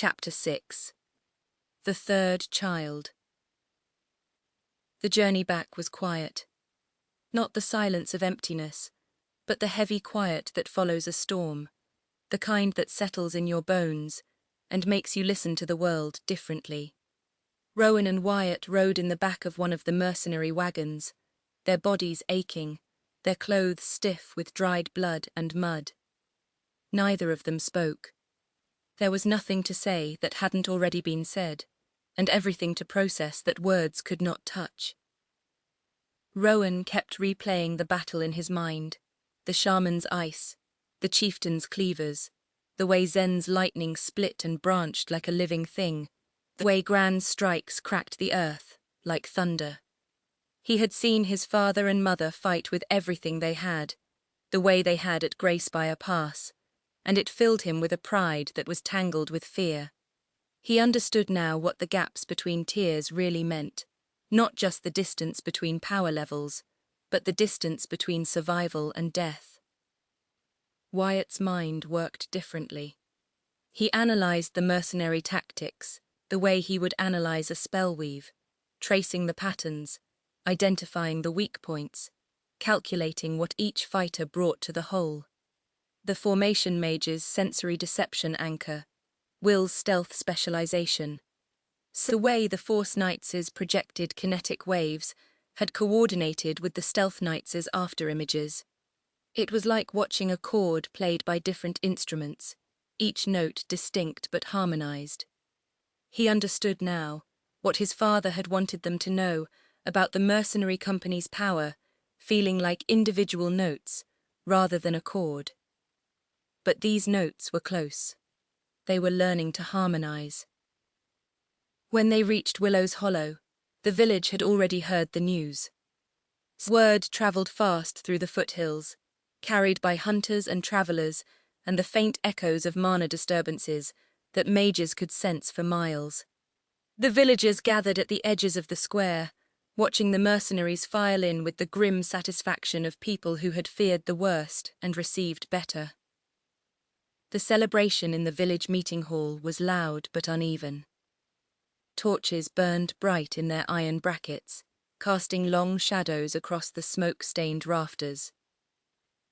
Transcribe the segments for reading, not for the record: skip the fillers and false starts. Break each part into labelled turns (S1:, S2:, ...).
S1: Chapter 6. The Third Child. The journey back was quiet. Not the silence of emptiness, but the heavy quiet that follows a storm, the kind that settles in your bones and makes you listen to the world differently. Rowan and Wyatt rode in the back of one of the mercenary wagons, their bodies aching, their clothes stiff with dried blood and mud. Neither of them spoke. There was nothing to say that hadn't already been said, and everything to process that words could not touch. Rowan kept replaying the battle in his mind, the shaman's ice, the chieftain's cleavers, the way Zen's lightning split and branched like a living thing, the way Gran's strikes cracked the earth like thunder. He had seen his father and mother fight with everything they had, the way they had at Greyspire Pass, and it filled him with a pride that was tangled with fear. He understood now what the gaps between tiers really meant, not just the distance between power levels, but the distance between survival and death. Wyatt's mind worked differently. He analysed the mercenary tactics, the way he would analyse a spell weave, tracing the patterns, identifying the weak points, calculating what each fighter brought to the whole. The formation mage's sensory deception anchor, Will's stealth specialization. So the way the Force Knights' projected kinetic waves had coordinated with the Stealth Knights' afterimages. It was like watching a chord played by different instruments, each note distinct but harmonized. He understood now what his father had wanted them to know about the mercenary company's power, feeling like individual notes rather than a chord. But these notes were close. They were learning to harmonize. When they reached Willow's Hollow, the village had already heard the news. Word travelled fast through the foothills, carried by hunters and travellers and the faint echoes of mana disturbances that mages could sense for miles. The villagers gathered at the edges of the square, watching the mercenaries file in with the grim satisfaction of people who had feared the worst and received better. The celebration in the village meeting hall was loud but uneven. Torches burned bright in their iron brackets, casting long shadows across the smoke-stained rafters.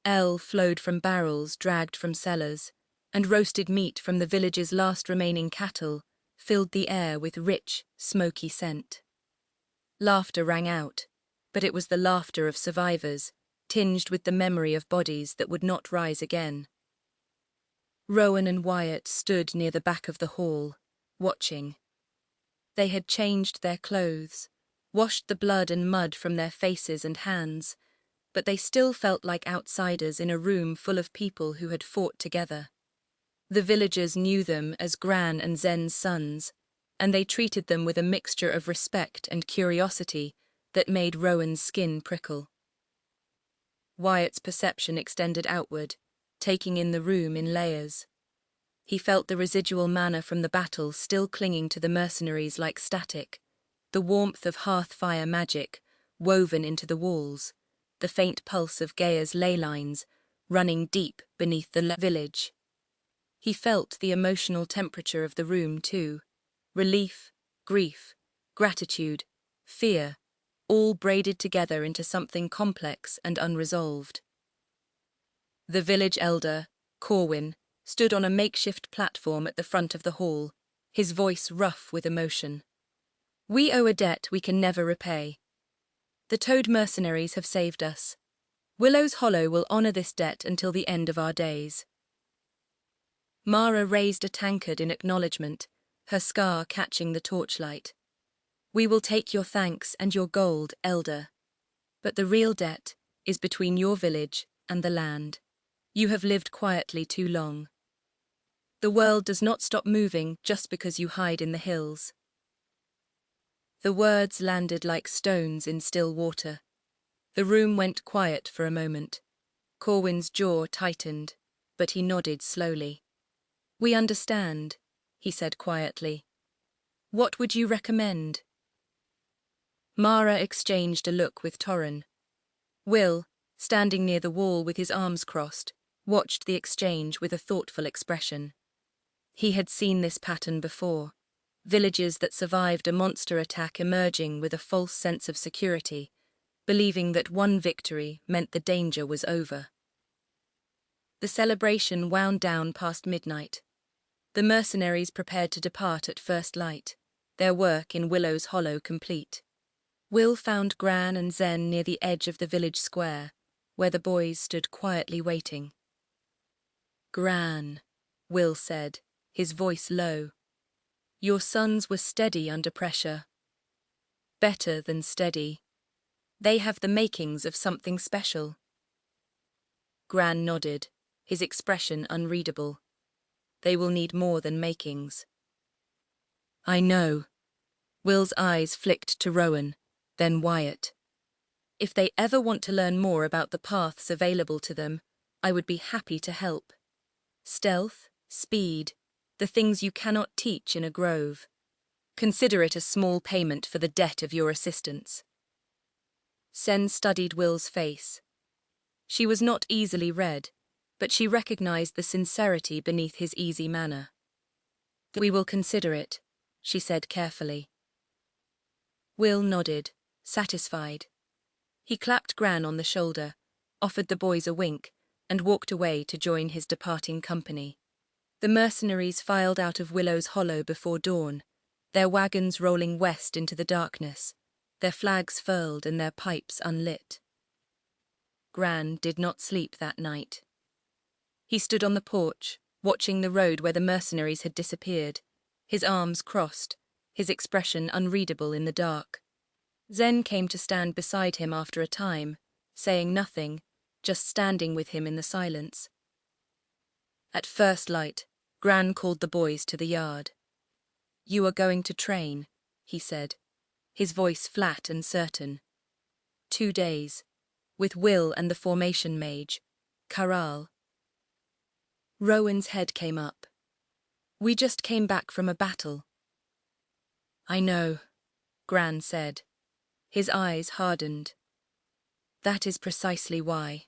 S1: Ale flowed from barrels dragged from cellars, and roasted meat from the village's last remaining cattle filled the air with rich, smoky scent. Laughter rang out, but it was the laughter of survivors, tinged with the memory of bodies that would not rise again. Rowan and Wyatt stood near the back of the hall, watching. They had changed their clothes, washed the blood and mud from their faces and hands, but they still felt like outsiders in a room full of people who had fought together. The villagers knew them as Gran and Zen's sons, and they treated them with a mixture of respect and curiosity that made Rowan's skin prickle. Wyatt's perception extended outward, taking in the room in layers. He felt the residual mana from the battle still clinging to the mercenaries like static, the warmth of hearth-fire magic woven into the walls, the faint pulse of Gaia's ley lines running deep beneath the village. He felt the emotional temperature of the room too, relief, grief, gratitude, fear, all braided together into something complex and unresolved. The village elder, Corwin, stood on a makeshift platform at the front of the hall, his voice rough with emotion. "We owe a debt we can never repay. The Toad mercenaries have saved us. Willow's Hollow will honour this debt until the end of our days." Mara raised a tankard in acknowledgement, her scar catching the torchlight. "We will take your thanks and your gold, elder. But the real debt is between your village and the land. You have lived quietly too long. The world does not stop moving just because you hide in the hills." The words landed like stones in still water. The room went quiet for a moment. Corwin's jaw tightened, but he nodded slowly. "We understand," he said quietly. "What would you recommend?" Mara exchanged a look with Torren. Will, standing near the wall with his arms crossed, watched the exchange with a thoughtful expression. He had seen this pattern before. Villages that survived a monster attack emerging with a false sense of security, believing that one victory meant the danger was over. The celebration wound down past midnight. The mercenaries prepared to depart at first light, their work in Willow's Hollow complete. Will found Gran and Zen near the edge of the village square, where the boys stood quietly waiting. "Gran," Will said, his voice low. "Your sons were steady under pressure. Better than steady. They have the makings of something special." Gran nodded, his expression unreadable. "They will need more than makings." "I know." Will's eyes flicked to Rowan, then Wyatt. "If they ever want to learn more about the paths available to them, I would be happy to help. Stealth, speed, the things you cannot teach in a grove. Consider it a small payment for the debt of your assistance." Sen studied Will's face. She was not easily read, but she recognized the sincerity beneath his easy manner. "We will consider it," she said carefully. Will nodded, satisfied. He clapped Gran on the shoulder, offered the boys a wink, and walked away to join his departing company. The mercenaries filed out of Willow's Hollow before dawn, their wagons rolling west into the darkness, their flags furled and their pipes unlit. Gran did not sleep that night. He stood on the porch, watching the road where the mercenaries had disappeared, his arms crossed, his expression unreadable in the dark. Zen came to stand beside him after a time, saying nothing, just standing with him in the silence. At first light, Gran called the boys to the yard. "You are going to train," he said, his voice flat and certain. 2 days, with Will and the formation mage, Karal. Rowan's head came up. "We just came back from a battle." "I know," Gran said. His eyes hardened. "That is precisely why."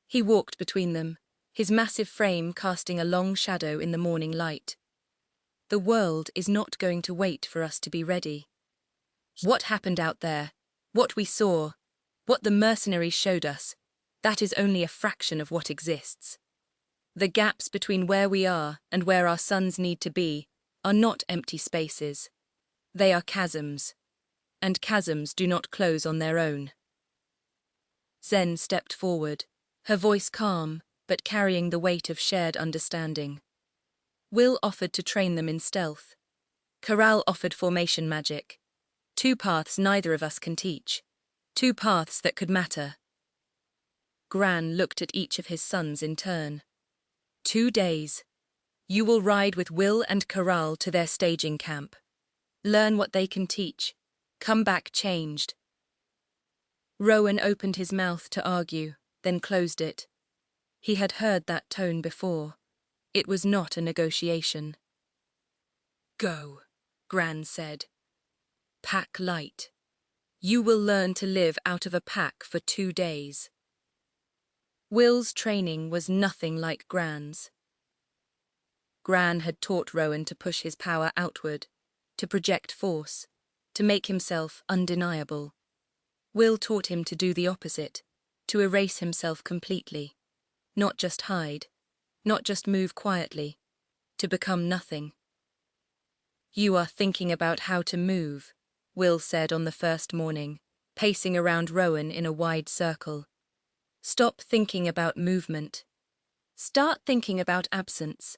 S1: He walked between them, his massive frame casting a long shadow in the morning light. "The world is not going to wait for us to be ready. What happened out there, what we saw, what the mercenaries showed us, that is only a fraction of what exists. The gaps between where we are and where our sons need to be are not empty spaces. They are chasms, and chasms do not close on their own." Zen stepped forward, her voice calm, but carrying the weight of shared understanding. Will offered to train them in stealth. Karal offered formation magic. 2 paths neither of us can teach. 2 paths that could matter. Gran looked at each of his sons in turn. 2 days. You will ride with Will and Karal to their staging camp. Learn what they can teach. Come back changed. Rowan opened his mouth to argue, then closed it. He had heard that tone before. It was not a negotiation. "Go," Gran said. "Pack light. You will learn to live out of a pack for 2 days." Will's training was nothing like Gran's. Gran had taught Rowan to push his power outward, to project force, to make himself undeniable. Will taught him to do the opposite, to erase himself completely, not just hide, not just move quietly, to become nothing. "You are thinking about how to move," Will said on the first morning, pacing around Rowan in a wide circle. "Stop thinking about movement. Start thinking about absence."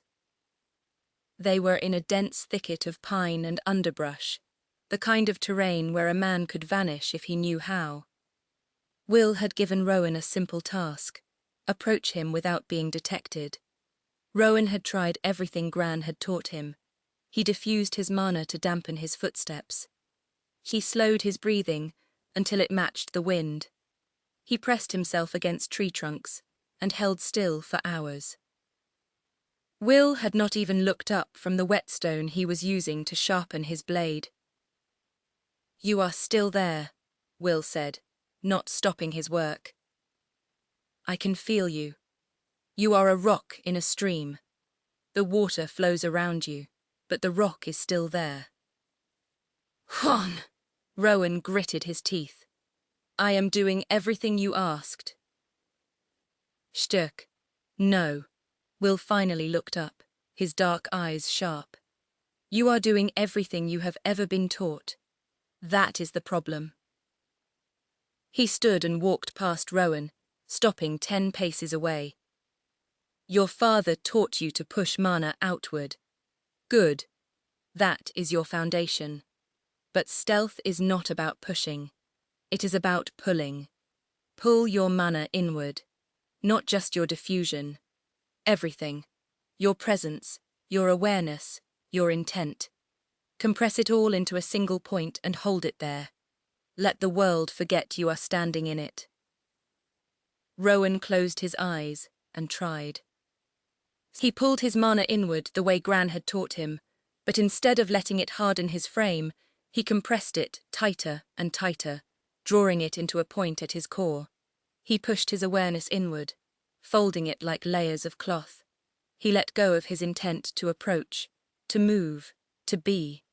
S1: They were in a dense thicket of pine and underbrush, the kind of terrain where a man could vanish if he knew how. Will had given Rowan a simple task: approach him without being detected. Rowan had tried everything Gran had taught him. He diffused his mana to dampen his footsteps. He slowed his breathing until it matched the wind. He pressed himself against tree trunks and held still for hours. Will had not even looked up from the whetstone he was using to sharpen his blade. "You are still there," Will said, not stopping his work. "I can feel you. You are a rock in a stream. The water flows around you, but the rock is still there. Huan! Rowan gritted his teeth. I am doing everything you asked. Stök. No. Will finally looked up, his dark eyes sharp. You are doing everything you have ever been taught. That is the problem. He stood and walked past Rowan, stopping 10 paces away. Your father taught you to push mana outward. Good. That is your foundation. But stealth is not about pushing. It is about pulling. Pull your mana inward. Not just your diffusion. Everything. Your presence, your awareness, your intent. Compress it all into a single point and hold it there. Let the world forget you are standing in it. Rowan closed his eyes and tried. He pulled his mana inward the way Gran had taught him, but instead of letting it harden his frame, he compressed it tighter and tighter, drawing it into a point at his core. He pushed his awareness inward, folding it like layers of cloth. He let go of his intent to approach, to move, to be.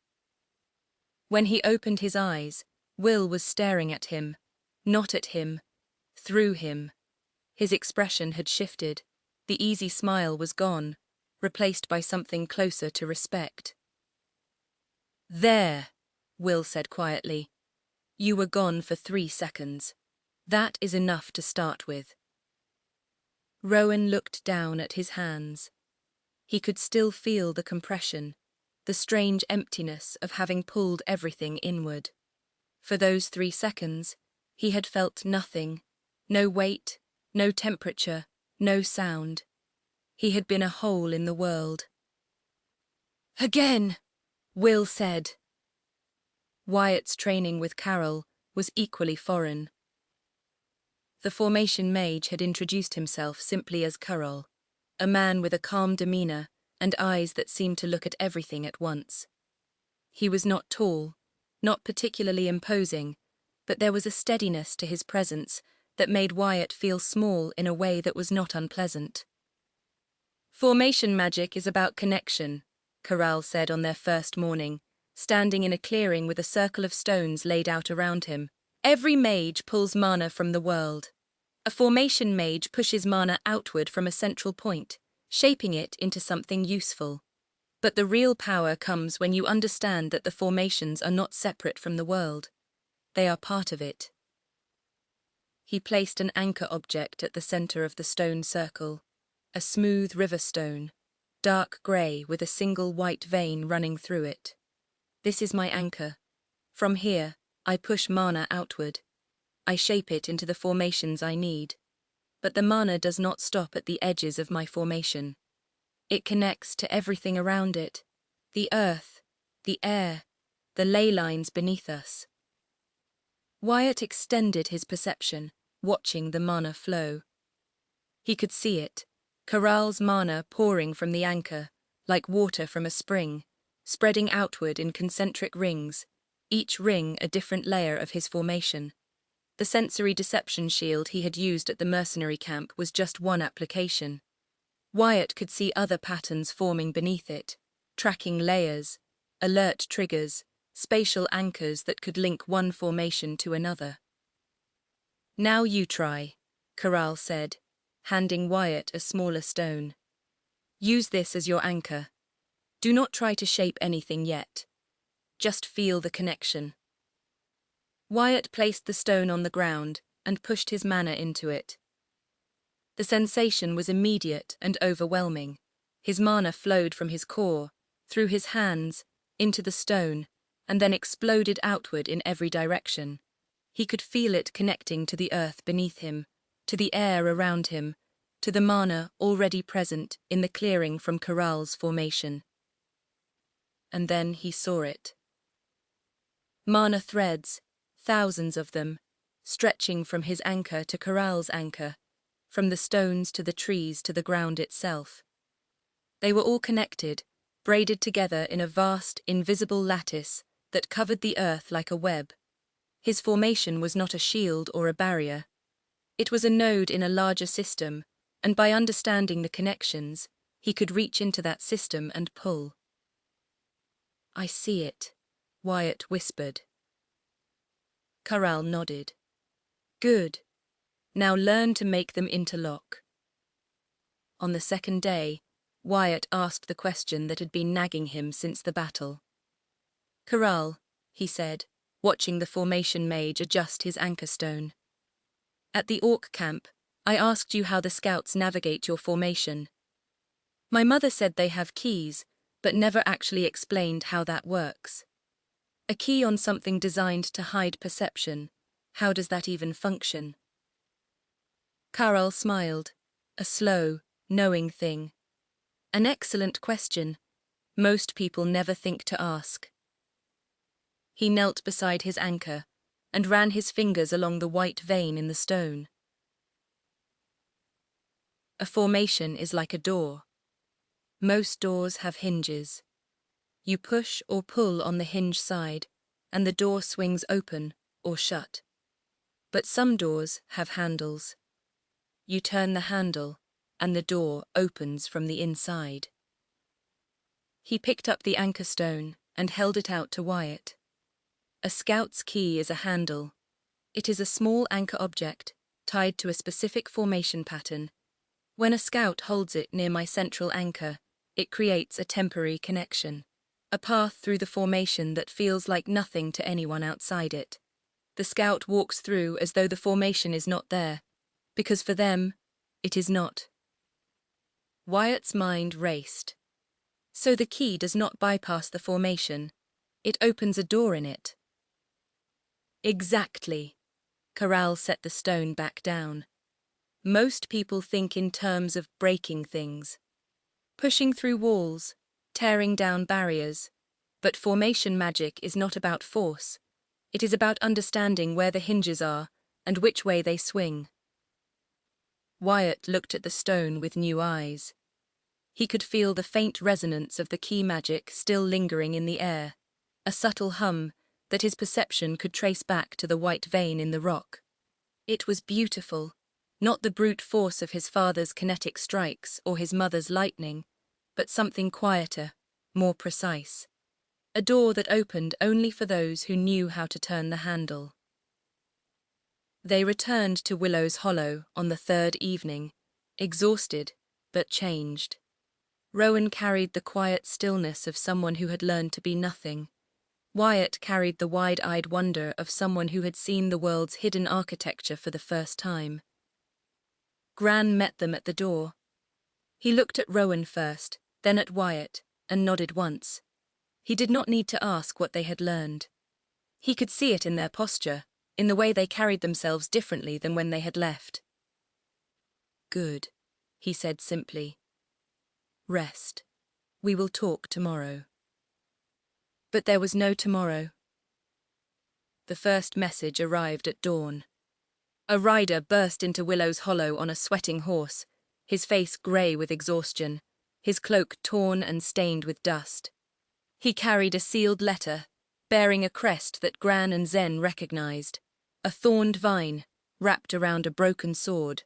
S1: When he opened his eyes, Will was staring at him, not at him, through him. His expression had shifted. The easy smile was gone, replaced by something closer to respect. There, Will said quietly. You were gone for 3 seconds. That is enough to start with. Rowan looked down at his hands. He could still feel the compression, the strange emptiness of having pulled everything inward. For those 3 seconds, he had felt nothing, no weight, no temperature, no sound. He had been a hole in the world. Again, Will said. Wyatt's training with Carol was equally foreign. The formation mage had introduced himself simply as Carol, a man with a calm demeanor and eyes that seemed to look at everything at once. He was not tall, not particularly imposing, but there was a steadiness to his presence that made Wyatt feel small in a way that was not unpleasant. Formation magic is about connection, Corral said on their first morning, standing in a clearing with a circle of stones laid out around him. Every mage pulls mana from the world. A formation mage pushes mana outward from a central point, shaping it into something useful. But the real power comes when you understand that the formations are not separate from the world. They are part of it. He placed an anchor object at the center of the stone circle, a smooth river stone, dark grey with a single white vein running through it. This is my anchor. From here, I push mana outward. I shape it into the formations I need. But the mana does not stop at the edges of my formation. It connects to everything around it, the earth, the air, the ley lines beneath us. Wyatt extended his perception, watching the mana flow. He could see it, Corral's mana pouring from the anchor, like water from a spring, spreading outward in concentric rings, each ring a different layer of his formation. The sensory deception shield he had used at the mercenary camp was just one application. Wyatt could see other patterns forming beneath it, tracking layers, alert triggers, spatial anchors that could link one formation to another. Now you try, Corral said, handing Wyatt a smaller stone. Use this as your anchor. Do not try to shape anything yet. Just feel the connection. Wyatt placed the stone on the ground and pushed his mana into it. The sensation was immediate and overwhelming. His mana flowed from his core, through his hands, into the stone, and then exploded outward in every direction. He could feel it connecting to the earth beneath him, to the air around him, to the mana already present in the clearing from Corral's formation. And then he saw it. Mana threads, thousands of them, stretching from his anchor to Corral's anchor, from the stones to the trees to the ground itself. They were all connected, braided together in a vast, invisible lattice that covered the earth like a web. His formation was not a shield or a barrier. It was a node in a larger system, and by understanding the connections, He could reach into that system and pull. I see it, Wyatt whispered. Corral nodded. Good. Now learn to make them interlock. On the second day, Wyatt asked the question that had been nagging him since the battle. Corral, he said, watching the formation mage adjust his anchor stone. At the orc camp, I asked you how the scouts navigate your formation. My mother said they have keys, but never actually explained how that works. A key on something designed to hide perception. How does that even function? Corral smiled, a slow, knowing thing. An excellent question. Most people never think to ask. He knelt beside his anchor and ran his fingers along the white vein in the stone. A formation is like a door. Most doors have hinges. You push or pull on the hinge side, and the door swings open or shut. But some doors have handles. You turn the handle, and the door opens from the inside. He picked up the anchor stone and held it out to Wyatt. A scout's key is a handle. It is a small anchor object, tied to a specific formation pattern. When a scout holds it near my central anchor, it creates a temporary connection, a path through the formation that feels like nothing to anyone outside it. The scout walks through as though the formation is not there, because for them, it is not. Wyatt's mind raced. So the key does not bypass the formation, it opens a door in it. Exactly. Corral set the stone back down. Most people think in terms of breaking things, pushing through walls, tearing down barriers, but formation magic is not about force. It is about understanding where the hinges are and which way they swing. Wyatt looked at the stone with new eyes. He could feel the faint resonance of the key magic still lingering in the air, a subtle hum that his perception could trace back to the white vein in the rock. It was beautiful, not the brute force of his father's kinetic strikes or his mother's lightning, but something quieter, more precise. A door that opened only for those who knew how to turn the handle. They returned to Willow's Hollow on the third evening, exhausted but changed. Rowan carried the quiet stillness of someone who had learned to be nothing. Wyatt carried the wide-eyed wonder of someone who had seen the world's hidden architecture for the first time. Gran met them at the door. He looked at Rowan first, then at Wyatt, and nodded once. He did not need to ask what they had learned. He could see it in their posture, in the way they carried themselves differently than when they had left. Good, he said simply. Rest. We will talk tomorrow. But there was no tomorrow. The first message arrived at dawn. A rider burst into Willow's Hollow on a sweating horse, his face grey with exhaustion, his cloak torn and stained with dust. He carried a sealed letter, bearing a crest that Gran and Zen recognized, a thorned vine wrapped around a broken sword.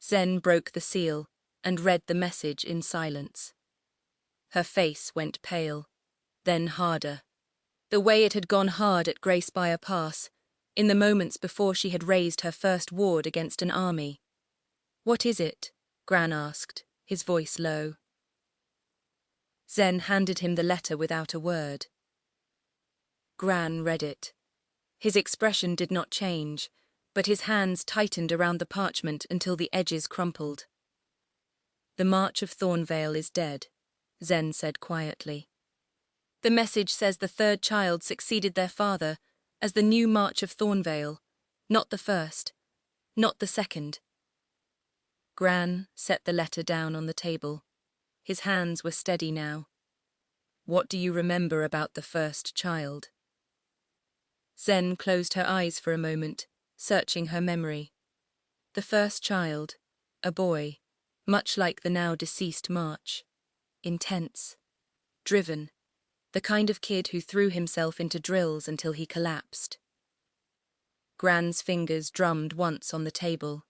S1: Zen broke the seal and read the message in silence. Her face went pale, then harder. The way it had gone hard at Greyspire Pass, in the moments before she had raised her first ward against an army. What is it? Gran asked, his voice low. Zen handed him the letter without a word. Gran read it. His expression did not change, but his hands tightened around the parchment until the edges crumpled. The March of Thornvale is dead, Zen said quietly. The message says the third child succeeded their father as the new March of Thornvale, not the first, not the second. Gran set the letter down on the table. His hands were steady now. What do you remember about the first child? Zen closed her eyes for a moment, searching her memory. The first child, a boy, much like the now deceased March. Intense. Driven. The kind of kid who threw himself into drills until he collapsed. Gran's fingers drummed once on the table.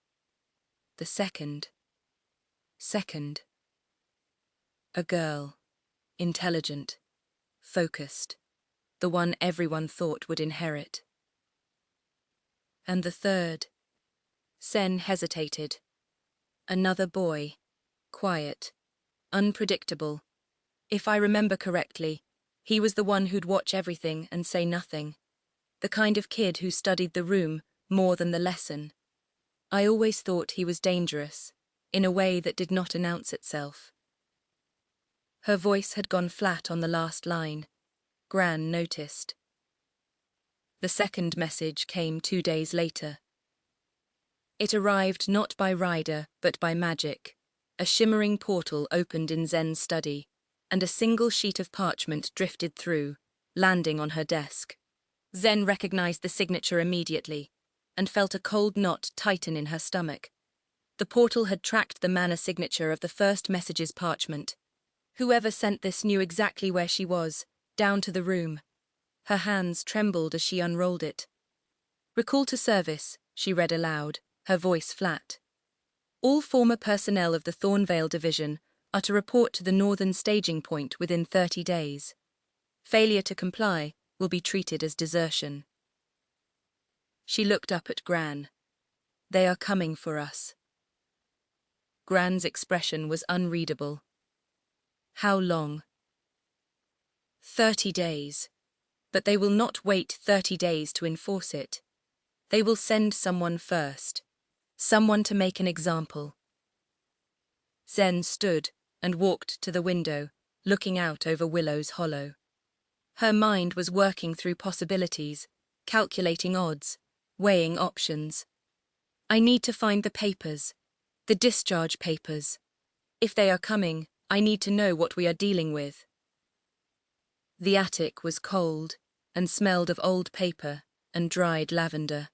S1: The second. Second. A girl. Intelligent. Focused. The one everyone thought would inherit. And the third. Sen hesitated. Another boy. Quiet. Unpredictable. If I remember correctly, he was the one who'd watch everything and say nothing. The kind of kid who studied the room more than the lesson. I always thought he was dangerous, in a way that did not announce itself. Her voice had gone flat on the last line. Gran noticed. The second message came 2 days later. It arrived not by rider, but by magic. A shimmering portal opened in Zen's study, and a single sheet of parchment drifted through, landing on her desk. Zen recognized the signature immediately, and felt a cold knot tighten in her stomach. The portal had tracked the mana signature of the first message's parchment. Whoever sent this knew exactly where she was, down to the room. Her hands trembled as she unrolled it. "Recall to service," she read aloud, her voice flat. "All former personnel of the Thornvale Division are to report to the northern staging point within 30 days. Failure to comply will be treated as desertion." She looked up at Gran. "They are coming for us." Gran's expression was unreadable. "How long?" 30 days. But they will not wait 30 days to enforce it. They will send someone first. Someone to make an example. Zen stood and walked to the window, looking out over Willow's Hollow. Her mind was working through possibilities, calculating odds, weighing options. "I need to find the papers. The discharge papers. If they are coming, I need to know what we are dealing with." The attic was cold and smelled of old paper and dried lavender.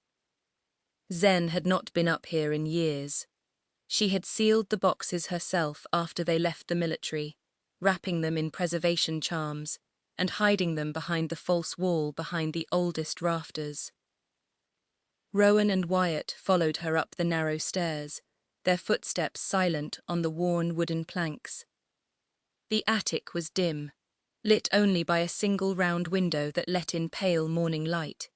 S1: Zen had not been up here in years. She had sealed the boxes herself after they left the military, wrapping them in preservation charms and hiding them behind the false wall behind the oldest rafters. Rowan and Wyatt followed her up the narrow stairs, their footsteps silent on the worn wooden planks. The attic was dim, lit only by a single round window that let in pale morning light.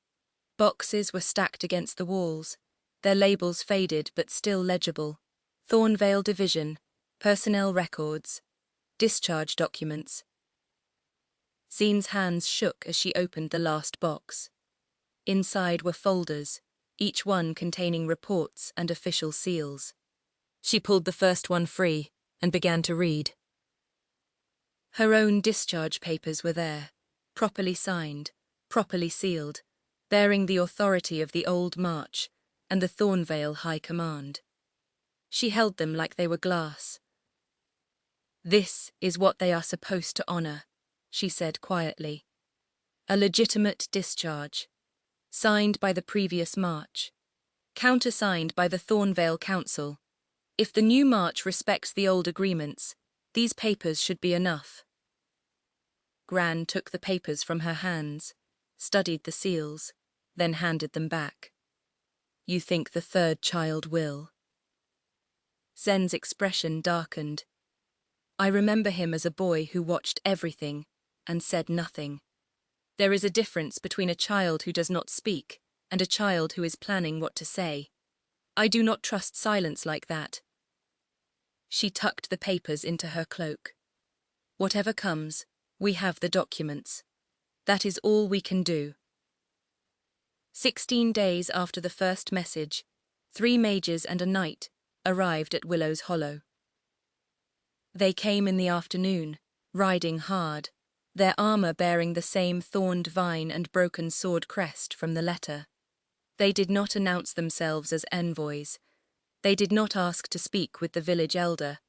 S1: Boxes were stacked against the walls, their labels faded but still legible. Thornvale Division, personnel records, discharge documents. Zen's hands shook as she opened the last box. Inside were folders, each one containing reports and official seals. She pulled the first one free and began to read. Her own discharge papers were there, properly signed, properly sealed, bearing the authority of the Old March and the Thornvale High Command. She held them like they were glass. "This is what they are supposed to honor," she said quietly. "A legitimate discharge, signed by the previous March, countersigned by the Thornvale Council. If the new March respects the old agreements, these papers should be enough." Gran took the papers from her hands, studied the seals, then handed them back. "You think the third child will?" Zen's expression darkened. "I remember him as a boy who watched everything and said nothing. There is a difference between a child who does not speak and a child who is planning what to say. I do not trust silence like that." She tucked the papers into her cloak. "Whatever comes, we have the documents. That is all we can do." 16 days after the first message, 3 mages and a knight arrived at Willow's Hollow. They came in the afternoon, riding hard, their armor bearing the same thorned vine and broken sword crest from the letter. They did not announce themselves as envoys. They did not ask to speak with the village elder.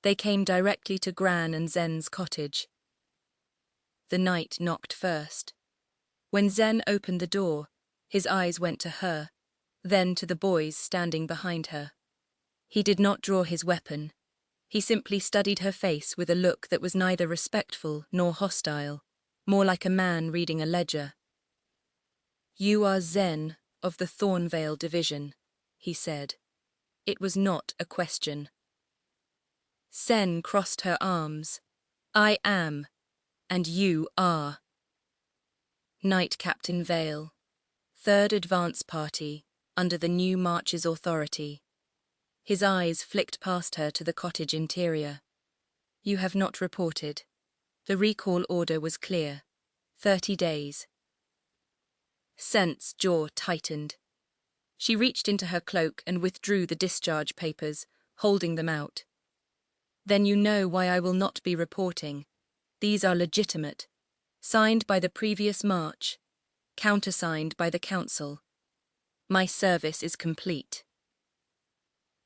S1: They came directly to Gran and Zen's cottage. The knight knocked first. When Zen opened the door, his eyes went to her, then to the boys standing behind her. He did not draw his weapon. He simply studied her face with a look that was neither respectful nor hostile, more like a man reading a ledger. "You are Zen of the Thornvale Division," he said. It was not a question. Sen crossed her arms, I am, and you are. Knight Captain Vale, 3rd Advance Party, under the new March's authority. His eyes flicked past her to the cottage interior. You have not reported. The recall order was clear. 30 days. Sen's jaw tightened. She reached into her cloak and withdrew the discharge papers, holding them out. Then you know why I will not be reporting. These are legitimate. Signed by the previous March. Countersigned by the Council. My service is complete.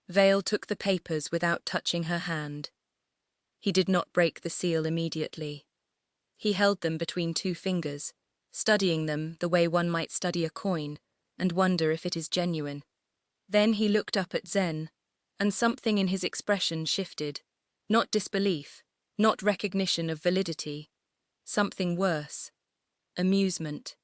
S1: Vale took the papers without touching her hand. He did not break the seal immediately. He held them between 2 fingers, studying them the way one might study a coin and wonder if it is genuine. Then he looked up at Zen, and something in his expression shifted. Not disbelief, not recognition of validity. Something worse. Amusement.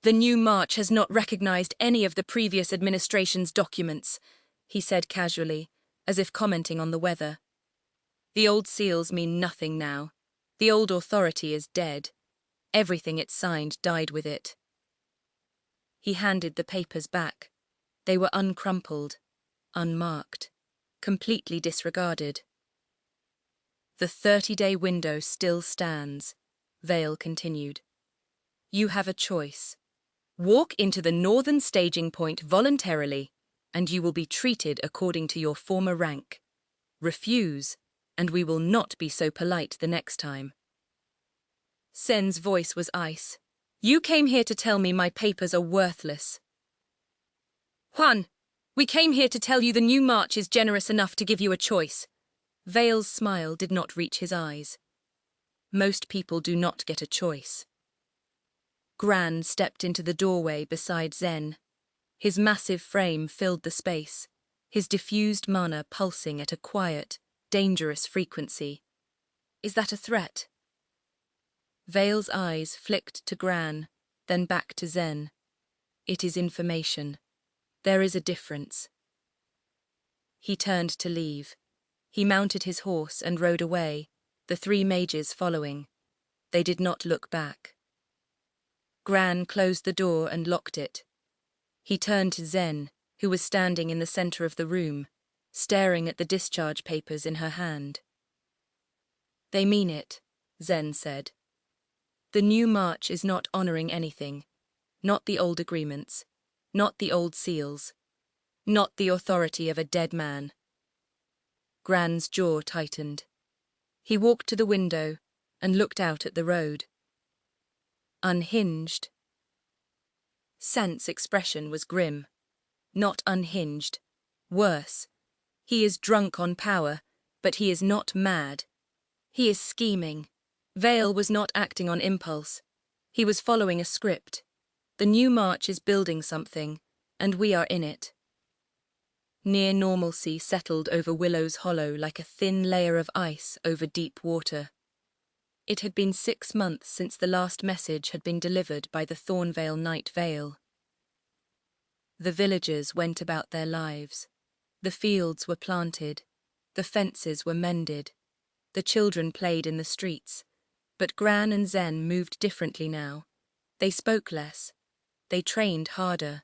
S1: The new March has not recognized any of the previous administration's documents, he said casually, as if commenting on the weather. The old seals mean nothing now. The old authority is dead. Everything it signed died with it. He handed the papers back. They were uncrumpled, unmarked, completely disregarded. The 30-day window still stands, Vale continued. You have a choice. Walk into the northern staging point voluntarily, and you will be treated according to your former rank. Refuse, and we will not be so polite the next time. Sen's voice was ice. You came here to tell me my papers are worthless. Juan, we came here to tell you the new March is generous enough to give you a choice. Vale's smile did not reach his eyes. Most people do not get a choice. Gran stepped into the doorway beside Zen. His massive frame filled the space, his diffused mana pulsing at a quiet, dangerous frequency. Is that a threat? Vale's eyes flicked to Gran, then back to Zen. It is information. There is a difference. He turned to leave. He mounted his horse and rode away, the 3 mages following. They did not look back. Gran closed the door and locked it. He turned to Zen, who was standing in the center of the room, staring at the discharge papers in her hand. They mean it, Zen said. The new March is not honoring anything, not the old agreements, not the old seals, not the authority of a dead man. Gran's jaw tightened. He walked to the window and looked out at the road. Unhinged. Sen's expression was grim. Not unhinged. Worse. He is drunk on power, but he is not mad. He is scheming. Vale was not acting on impulse. He was following a script. The new March is building something, and we are in it. Near normalcy settled over Willow's Hollow like a thin layer of ice over deep water. It had been 6 months since the last message had been delivered by the Thornvale Night Vale. The villagers went about their lives. The fields were planted. The fences were mended. The children played in the streets. But Gran and Zen moved differently now. They spoke less. They trained harder.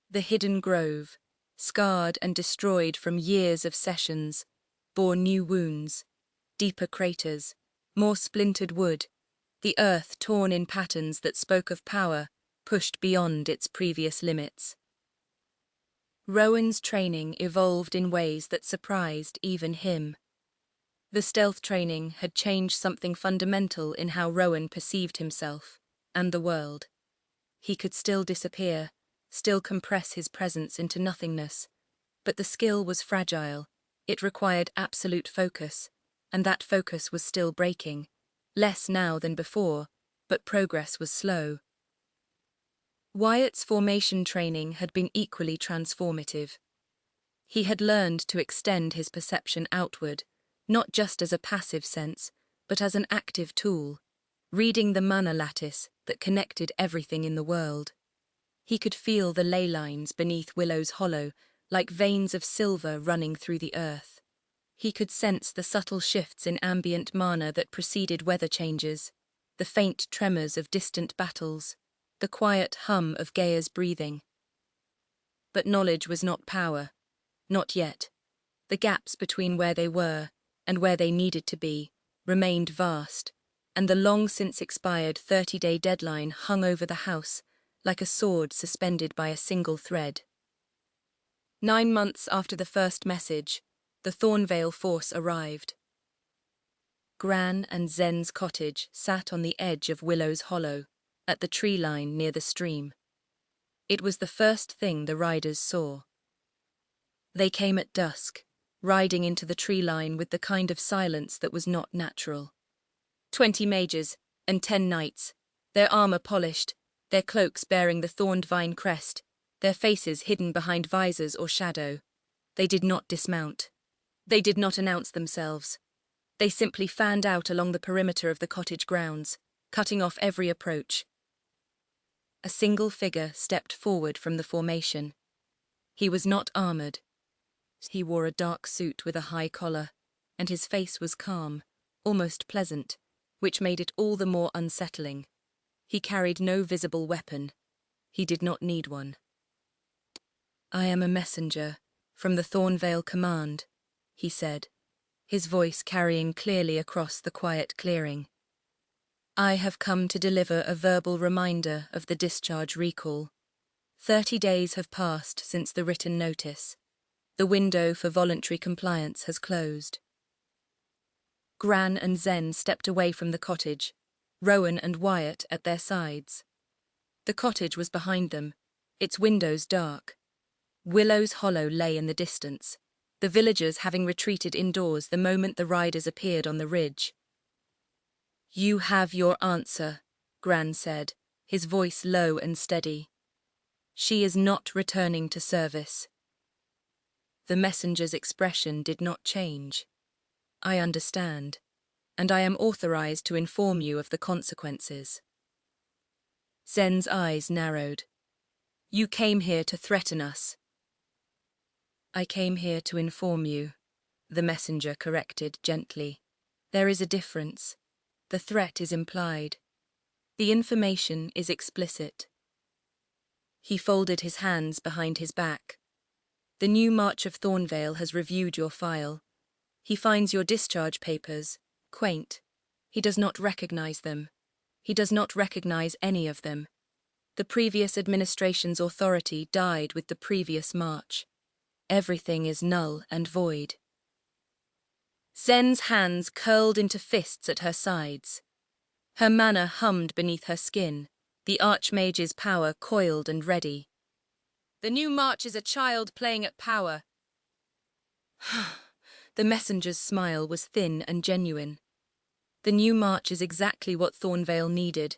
S1: The hidden grove, scarred and destroyed from years of sessions, bore new wounds, deeper craters, more splintered wood, the earth torn in patterns that spoke of power, pushed beyond its previous limits. Rowan's training evolved in ways that surprised even him. The stealth training had changed something fundamental in how Rowan perceived himself and the world. He could still disappear, still compress his presence into nothingness, but the skill was fragile. It required absolute focus, and that focus was still breaking, less now than before, but progress was slow. Wyatt's formation training had been equally transformative. He had learned to extend his perception outward, not just as a passive sense, but as an active tool, reading the mana lattice that connected everything in the world. He could feel the ley lines beneath Willow's Hollow, like veins of silver running through the earth. He could sense the subtle shifts in ambient mana that preceded weather changes, the faint tremors of distant battles, the quiet hum of Gaia's breathing. But knowledge was not power. Not yet. The gaps between where they were and where they needed to be remained vast, and the long-since-expired 30-day deadline hung over the house like a sword suspended by a single thread. 9 months after the first message, the Thornvale force arrived. Gran and Zen's cottage sat on the edge of Willow's Hollow, at the tree line near the stream. It was the first thing the riders saw. They came at dusk, riding into the tree line with the kind of silence that was not natural. 20 mages and 10 knights, their armor polished, their cloaks bearing the thorned vine crest, their faces hidden behind visors or shadow. They did not dismount. They did not announce themselves. They simply fanned out along the perimeter of the cottage grounds, cutting off every approach. A single figure stepped forward from the formation. He was not armored. He wore a dark suit with a high collar, and his face was calm, almost pleasant, which made it all the more unsettling. He carried no visible weapon. He did not need one. "I am a messenger from the Thornvale Command," he said, his voice carrying clearly across the quiet clearing. "I have come to deliver a verbal reminder of the discharge recall. 30 days have passed since the written notice. The window for voluntary compliance has closed." Gran and Zen stepped away from the cottage, Rowan and Wyatt at their sides. The cottage was behind them, its windows dark. Willow's Hollow lay in the distance, the villagers having retreated indoors the moment the riders appeared on the ridge. "You have your answer," Gran said, his voice low and steady. "She is not returning to service." The messenger's expression did not change. "I understand, and I am authorized to inform you of the consequences." Zen's eyes narrowed. "You came here to threaten us." "I came here to inform you," the messenger corrected gently. "There is a difference. The threat is implied. The information is explicit." He folded his hands behind his back. "The new March of Thornvale has reviewed your file. He finds your discharge papers quaint. He does not recognize them. He does not recognize any of them. The previous administration's authority died with the previous march. Everything is null and void." Zen's hands curled into fists at her sides. Her mana hummed beneath her skin, the Archmage's power coiled and ready. "The new march is a child playing at power." The messenger's smile was thin and genuine. "The new march is exactly what Thornvale needed.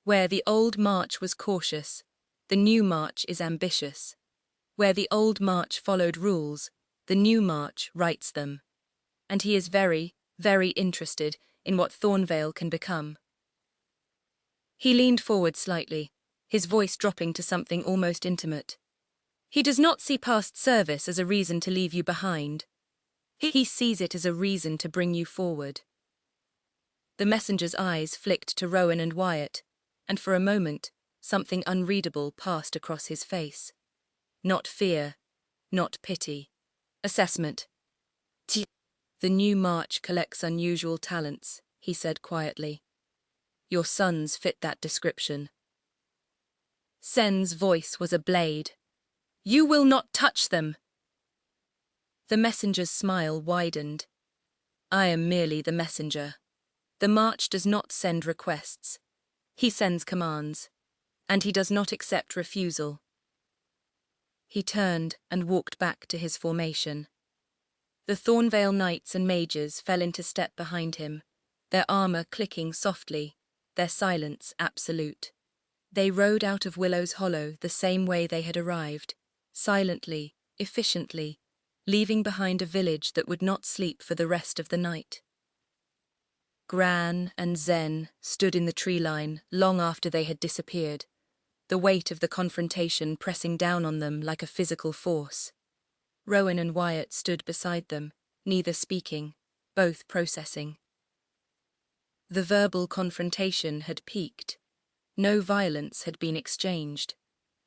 S1: Where the old march was cautious, the new march is ambitious. Where the old march followed rules, the new march writes them. And he is very, very interested in what Thornvale can become." He leaned forward slightly, his voice dropping to something almost intimate. "He does not see past service as a reason to leave you behind. He sees it as a reason to bring you forward." The messenger's eyes flicked to Rowan and Wyatt, and for a moment, something unreadable passed across his face. Not fear, not pity. Assessment. "The new march collects unusual talents," he said quietly. "Your sons fit that description." Zen's voice was a blade. "You will not touch them!" The messenger's smile widened. "I am merely the messenger. The march does not send requests. He sends commands, and he does not accept refusal." He turned and walked back to his formation. The Thornvale knights and mages fell into step behind him, their armor clicking softly, their silence absolute. They rode out of Willow's Hollow the same way they had arrived, silently, efficiently, leaving behind a village that would not sleep for the rest of the night. Gran and Zen stood in the tree line long after they had disappeared, the weight of the confrontation pressing down on them like a physical force. Rowan and Wyatt stood beside them, neither speaking, both processing. The verbal confrontation had peaked. No violence had been exchanged,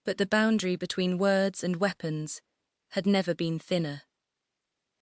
S1: but the boundary between words and weapons had never been thinner.